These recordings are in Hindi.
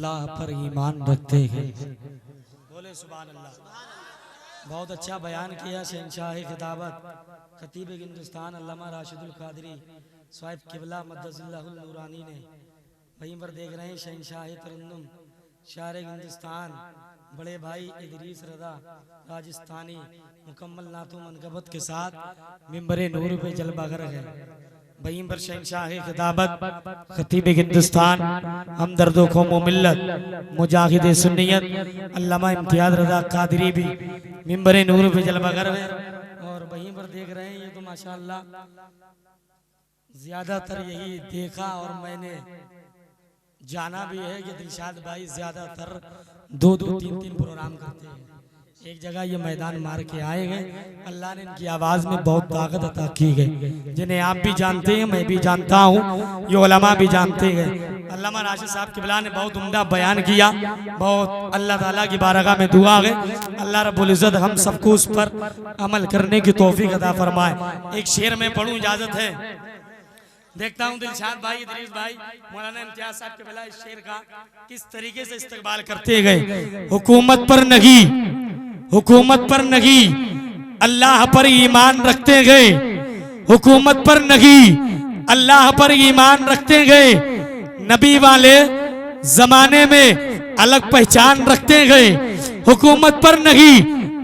अल्लाह पर ईमान रखते हैं। बोले सुभान अल्लाह। बहुत अच्छा बयान किया शहंशाह खिताबत खतीब हिंदुस्तान अल्लामा राशिदुल कादरी साहिब किबला मद्दसिल्लाहुल नूरानी ने। वहीं पर देख रहे हैं शहंशाह तरन्नुम शायर हिंदुस्तान बड़े भाई इदरीस रजा राजस्थानी मुकम्मल नातु मनकबत के साथ मिंबरे नूर पे जलवा कर है। वहीं पर शहंशाह खिताबत खतीब हिंदुस्तान हमदर्दो कौम मिल्लत मुजाहिद सुन्नियत अल्लामा इम्तियाज रजा कादरी भी मिंबरे नूर पे जलवा कर है। और वहीं पर देख रहे हैं ये तो माशाअल्लाह ज्यादातर यही देखा और मैंने जाना भी है कि दिलशाद भाई ज्यादातर दो तीन प्रोग्राम करते हैं। एक जगह ये मैदान मार के आए गए, अल्लाह ने इनकी आवाज में बहुत ताकत अता की गई, जिन्हें आप भी जानते हैं, मैं भी जानता हूँ, ये उलमा भी जानते हैं। अल्लामा राशिद साहब किबला ने बहुत उम्दा बयान किया, बहुत अल्लाह ताला की बारगाह में दुआ है अल्लाह रब्बुल इज्जत हम सबको उस पर अमल करने की तौफीक अता फरमाए। एक शेर में पढ़ूं, इजाजत है? देखता हूँ दिलशाद भाई इदरीस भाई मौलाना इम्तियाज साहब के इस शेर का किस तरीके से इस्तेमाल करते गए। हुकूमत पर नहीं अल्लाह पर ईमान रखते गए, हुकूमत पर नहीं अल्लाह पर ईमान रखते गए, नबी वाले जमाने में अलग पहचान रखते गए। हुकूमत पर नहीं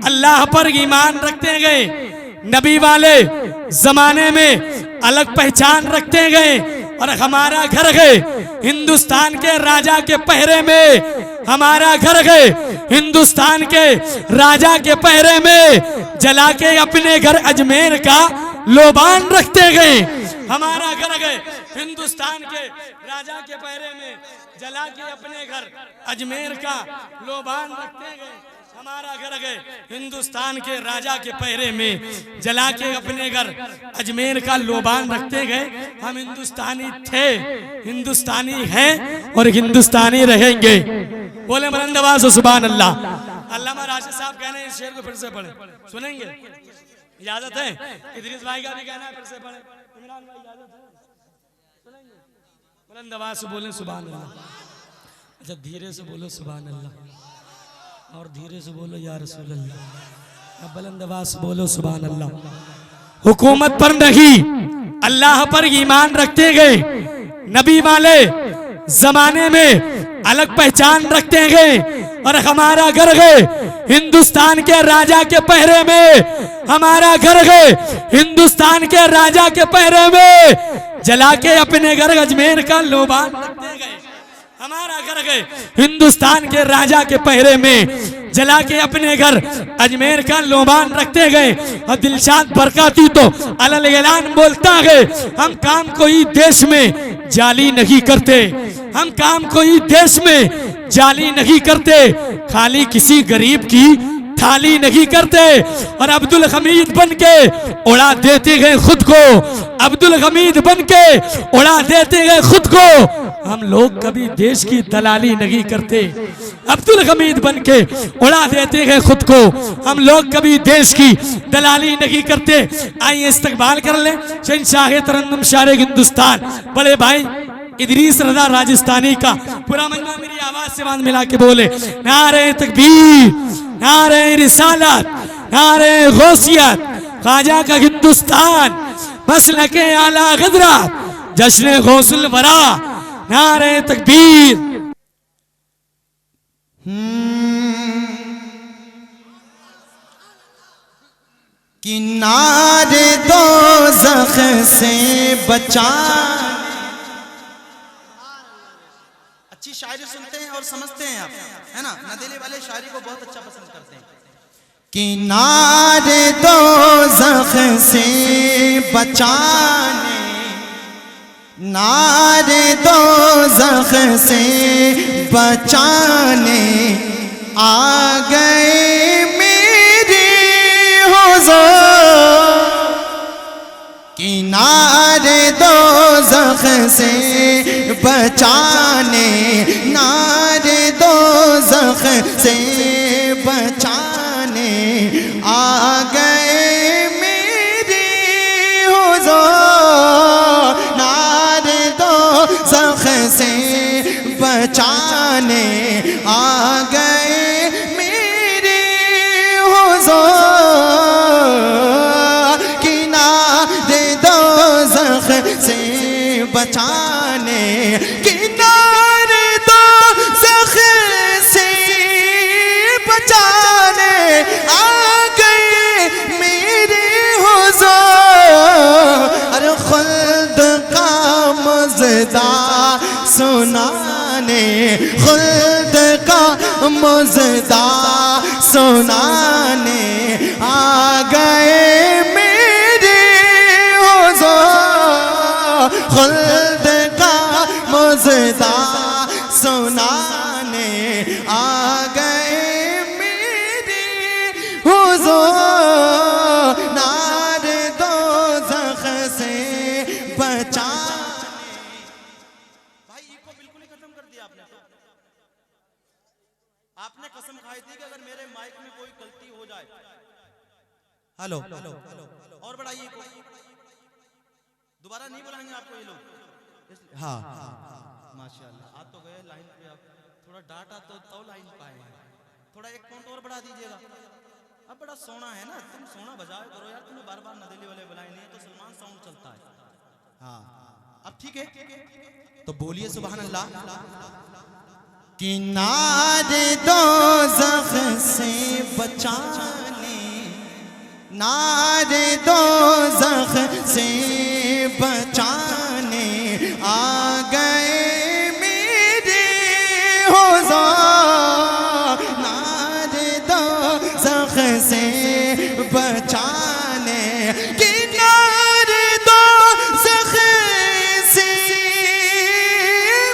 अल्लाह पर ईमान रखते गए, नबी वाले जमाने में अलग पहचान रखते गए। और हमारा घर गए हिंदुस्तान के राजा के पहरे में, हमारा घर गए हिंदुस्तान के राजा के पहरे में, जला के अपने घर अजमेर का लोबान रखते गए। हमारा घर गए हिंदुस्तान के राजा के पहरे में, जला के अपने घर अजमेर का लोबान रखते गए। हमारा घर गए हिंदुस्तान के राजा के पहरे में, जला के अपने घर अजमेर का लोबान रखते गए। हम हिंदुस्तानी थे, हिंदुस्तानी हैं और हिंदुस्तानी रहेंगे। बोले बुलंद आवाज से सुभान अल्लाह। अल्लामा राशिद साहब कहने इस शेर को फिर से पढ़े, सुनेंगे? इजाजत है? इदरीस भाई का भी कहना है फिर से पढ़े। इमरान भाई इजाजत है? सुनेंगे? बुलंद आवाज से बोले सुभान अल्लाह। अच्छा धीरे से बोलो सुभान अल्लाह, और धीरे से बोलो या रसूल अल्लाह। अब बुलंद आवाज से बोलो सुभान अल्लाह। हुकूमत पर नहीं अल्लाह पर ईमान रखते गए, नबी वाले जमाने में अलग पहचान रखते गए। और हमारा घर गए हिंदुस्तान के राजा के पहरे में, हमारा घर गए हिंदुस्तान के राजा के पहरे में, जला के अपने घर अजमेर का लोबान रखते गए। हमारा घर गए हिंदुस्तान के राजा के पहरे में, जला के अपने घर अजमेर का लोबान रखते गए। और दिलशाद बरकाती तो अलल ऐलान बोलता है, हम काम कोई देश में जाली नहीं करते, हम काम कोई देश में जाली नहीं करते, खाली किसी गरीब की थाली नहीं करते। और अब्दुल हमीद बन के उड़ा देते गए खुद को, अब्दुल हमीद बन के उड़ा देते गए खुद को। हम लोग कभी देश की दलाली नहीं करते, अब्दुल हमीद बन के उड़ा देते हैं खुद को। हम लोग कभी देश की दलाली नहीं करते। आइए इस्तकबाल कर ले शहंशाह तरन्नुम शायर हिंदुस्तान बड़े भाई इदरीस रजा राजस्थानी का पूरा मजमा मेरी आवाज से बांध मिला के बोले नारे तकबीर, नारे रिसालत, नारे गौसियत, ख्वाजा का हिंदुस्तान, मसलके आला गदरा, जश्न गौसुल वरा, नारे तकबीर। किनारे दोज़ख से बचा। अच्छी शायरी सुनते हैं और समझते हैं आप, है ना? नदेले वाले शायरी को बहुत अच्छा पसंद करते हैं। किनारे दोज़ख से बचाने, नारे दोज़ख से बचाने आ गए मेरी हुज़ूर। किनारे दोज़ख से बचाने, नारे दोज़ख से बचाने आ गए मेरी हुज़ूर। नारे दोज़ख से बचाने बचाने आ गए मेरे हुजूर। अरे खुल्द का मज़ेदार सुनाने, खुल्द का मज़ेदार सुनाने आ गए मेरे हुजूर। खुल्द का मज़ेदार सुनाने आ गए मेरे हुजूर। नारे दोज़ख से बचा। भाई इको बिल्कुल ही खत्म कर दिया आपने। आपने कसम खाई थी कि अगर मेरे माइक में कोई गलती हो जाए। हेलो और बढ़ाइए, दोबारा नहीं बुलाएंगे आपको ये लोग। हाँ माशाल्लाह, आप तो गए लाइन पे, आप थोड़ा डाटा तो लाइन पाए हैं, थोड़ा एक काउंट और बढ़ा दीजिएगा। अब बड़ा सोना है ना, तुम सोना बजाओ करो यार, तुम्हें बार बार नदेली वाले बुलाए नहीं तो सलमान साउंड चलता है। हाँ अब ठीक है, तो बोलिए सुभान अल्लाह। किनारे दोज़ख से बचाने, नारे दोज़ख से बचाने आ गए मेरे हुजूर। नारे दोज़ख से बचाने, किनारे दोज़ख से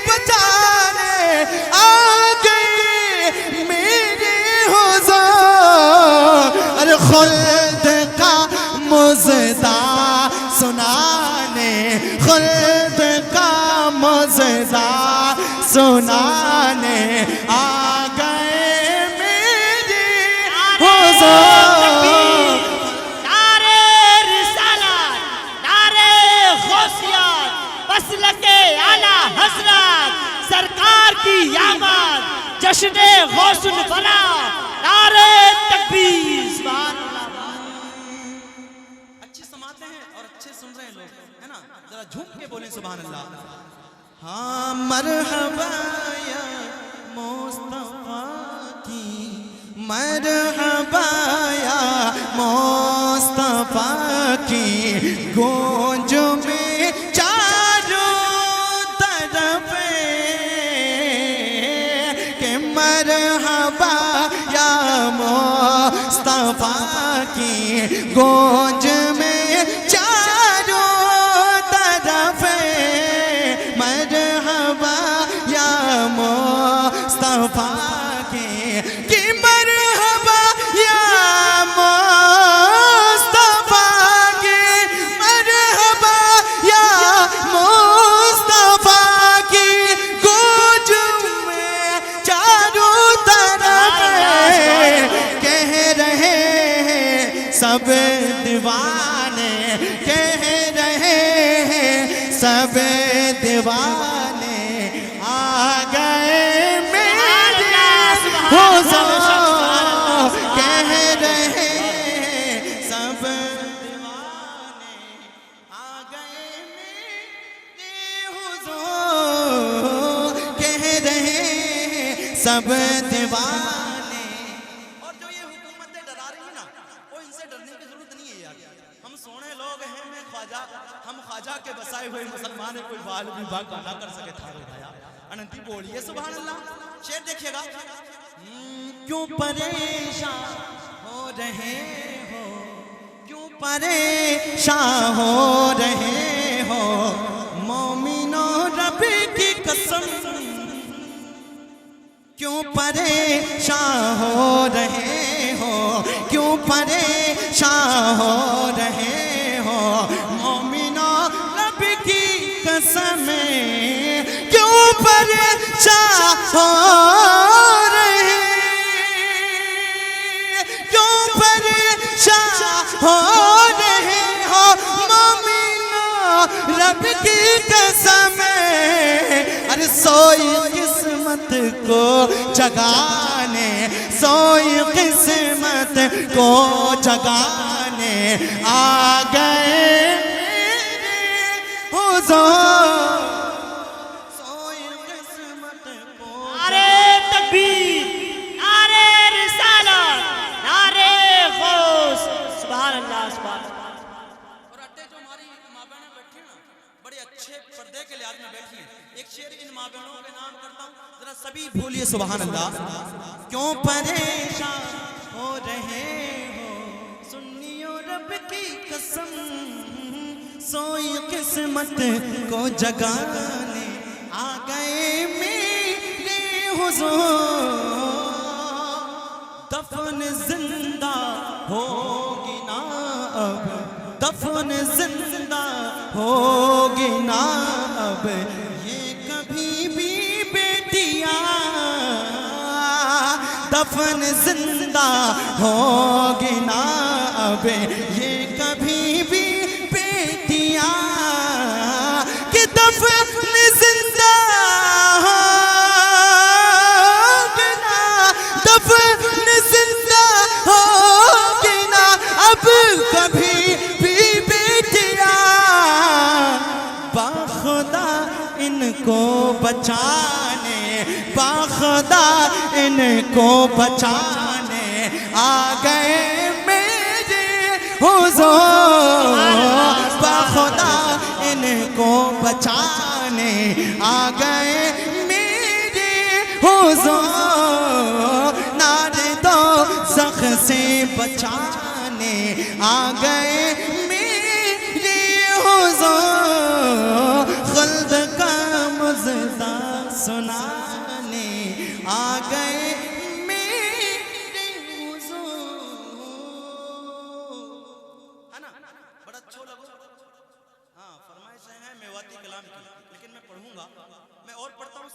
बचाने आ गए मेरे हुजूर। अरे खुल्द का मज़ेदार सुनाने, खुल्द का मज़ेदार सुनाने आ गए मेरे हुजूर। नारे रिसालत, नारे गौसियत, मसलके आला हज़रत, सरकार की आमद, जश्न-ए गौसुल बला, नारे तकबीर। सुभान अल्लाह। अच्छी समाते हैं और अच्छे सुन रहे हैं लोग, है ना? जरा झूम के बोलें सुभान अल्लाह। हाँ मरहबा या मुस्तफा की, मरहबा या मुस्तफा की गूंज में चारों तरफ के मरहबा या मुस्तफा की गूंज में चारों तरफ मरहबा या मुस्तफा की मरहबा या मुस्तफा की, मरहबा या मुस्तफा की गूंज में चारों तरफ कह रहे हैं सब दीवाने, कह रहे हैं सब दीवाने आ गए मेरे हुजूर। कह रहे हैं सब दीवाने आ गए मेरे हुजूर। कह रहे हैं सब दीवाने। और जो ये हुकूमतें डरा रही है ना, वो इनसे डरने की जरूरत नहीं है यार। हम सोने लोग हैं, मैं ख्वाजा, हम ख्वाजा के बसाए हुए मुसलमान है, कोई बाल विभाग ना कर सके थारो भाया। अनंती बोलिए सुभान अल्लाह। शेर देखिएगा। क्यों परेशान हो रहे हो, क्यों परेशान हो रहे हो मोमिनो, रब की कसम। क्यों परेशान हो रहे हो, क्यों परेशान हो रहे हो मोमिनो, रब की कसम। क्यों परेशान हो रहे, क्यों परेशान हो रहे हो मोमिनो, रब की कसम। अरे सोई किस्मत को जगाने, सोई किस्मत को जगाने आ गए मेरे हुजूर। सोई किस्मत को। नारे तकबीर, नारे रिसालत, सभी बोलिए सुभान अल्लाह। क्यों परेशान हो रहे हो, सुनियो रब की कसम, सोई किस्मत को जगाने आ गए मेरे हुजूर। दफन जिंदा होगी ना अब, दफन जिंदा होगी ना अब, ये कभी भी बेटियां दफन जिंदा होगी ना अब, ये कभी भी बेटियां कि दफन जिंदा होगी ना, दफन जिंदा होगी ना अब कभी भी बेटियां। बाखुदा इनको बचाने, बाखुदा इनको बचाने आ गए मेरे हुजूर। बाखुदा इनको बचाने आ गए मेरे हुजूर। नारे दो ज़ख से बचाने आ गए मेरे हुजूर। खुल्द का मुज़्ज़ा सुनाने आ गए मेरे हुजूर। है ना, बड़ा अच्छा लगा। हाँ, फरमाइश है मेवाती कलाम की, लेकिन मैं पढ़ूंगा, मैं और पढ़ता हूँ।